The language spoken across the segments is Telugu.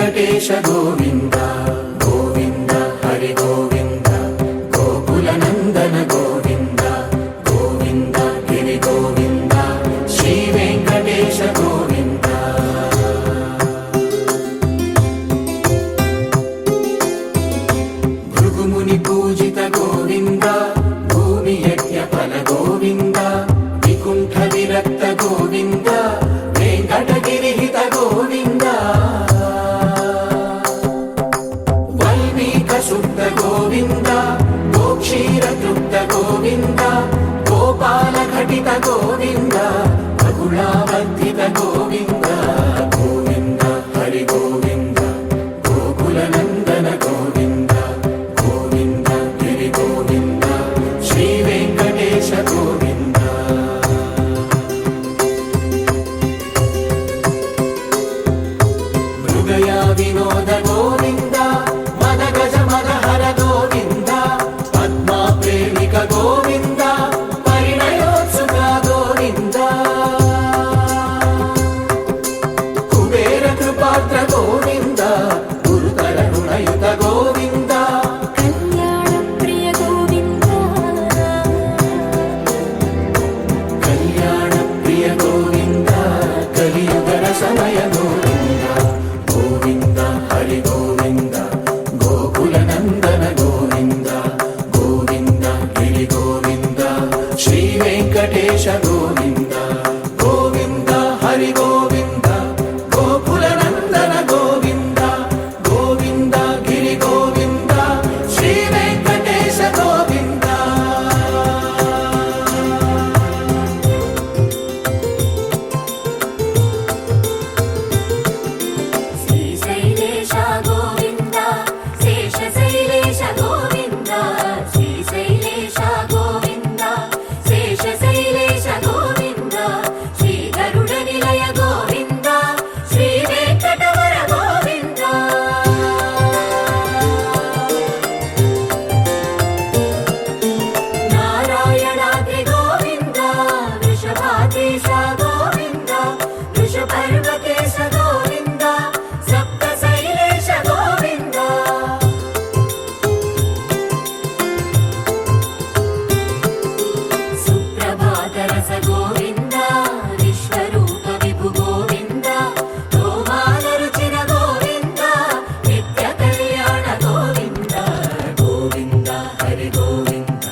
వెంకటేశ గోవింద గోవింద హరి గోవింద గోకుల నందన గోవింద గోవింద గిరి గోవింద శ్రీ వెంకటేశ గోవింద భృగుముని పూజిత గోవింద భూమి యజ్ఞ ఫల గోవింద వికుంఠ విరక్త గోవింద వెంకటగిరి హిత గోవింద వల్మీక శుద్ధ గోవింద గోక్షీర తృప్త గోవింద గోపాల ఘటిత గోవింద బహుళావర్ధిత గోవింద గోవింద హరి గోవింద గోకుల నందన గోవింద గోవింద గిరి గోవింద శ్రీ వెంకటేశ గోవింద మృగయా వినోద గోవింద మద గజ మద హర గోవింద పద్మా ప్రేమిక గోవింద పరిణయోత్సుక గోవింద కుబేర కృపాత్ర గోవింద గురుతర రుణయుత గోవింద కళ్యాణ ప్రియ గోవింద కళ్యాణ ప్రియ గోవింద కలియుగ రసమయ గోవింద గోవింద హరి గోవింద గోకుల నందన గోవింద గోవింద గిరి గోవింద శ్రీ వెంకటేశ గోవింద గోవింద హరి గోవింద గోకుల నందన గోవింద గోవింద గిరి గోవింద శ్రీ వెంకటేశ గోవింద శ్రీశైలేశ గోవింద శేషశైలేశ గోవింద శ్రీశైలేశ గోవింద శేషశైలేశ గోవింద శ్రీ గరుడ నిలయ గోవింద శ్రీ వెంకటవర గోవింద నారాయణాద్రి గోవింద వృషభాకేశ గోవింద వృషపర్వకేశ గోవింద సప్తశైలేశ గోవింద సుప్రభాతరస గోవింద విశ్వరూప విభు గోవింద గోమాల రుచిర గోవింద నిత్య కళ్యాణ గోవింద గోవింద హరి గోవింద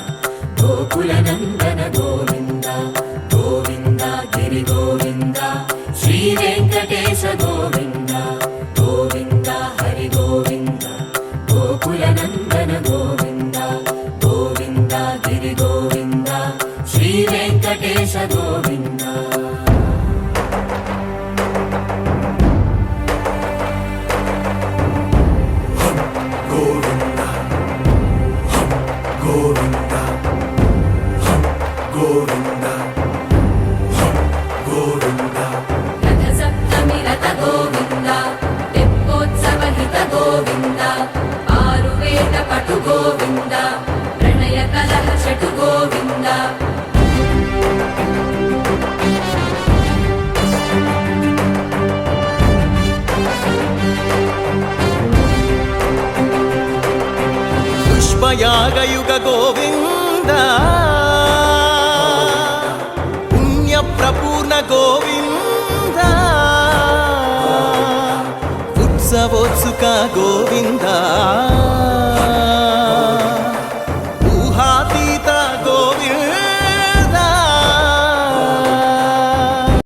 గోకుల నందన గోవింద గోవింద గిరి గోవింద శ్రీ వెంకటేశ గోవింద గోవింద హరి గోవింద గోకుల నందన గోవింద గోవింద గిరి గోవింద శ్రీ వెంకటేశ గోవింద గోవింద గోవింద గోవింద గోవింద రథ సప్తమి రథ గోవింద తెప్పోత్సవ హిత గోవింద ఆరువేద పటు గోవింద ప్రణయ కలహ షటు గోవింద పుష్పయాగయుగ గోవింద పుణ్య ప్రపూర్ణ గోవింద ఉత్సవోత్సుక గోవింద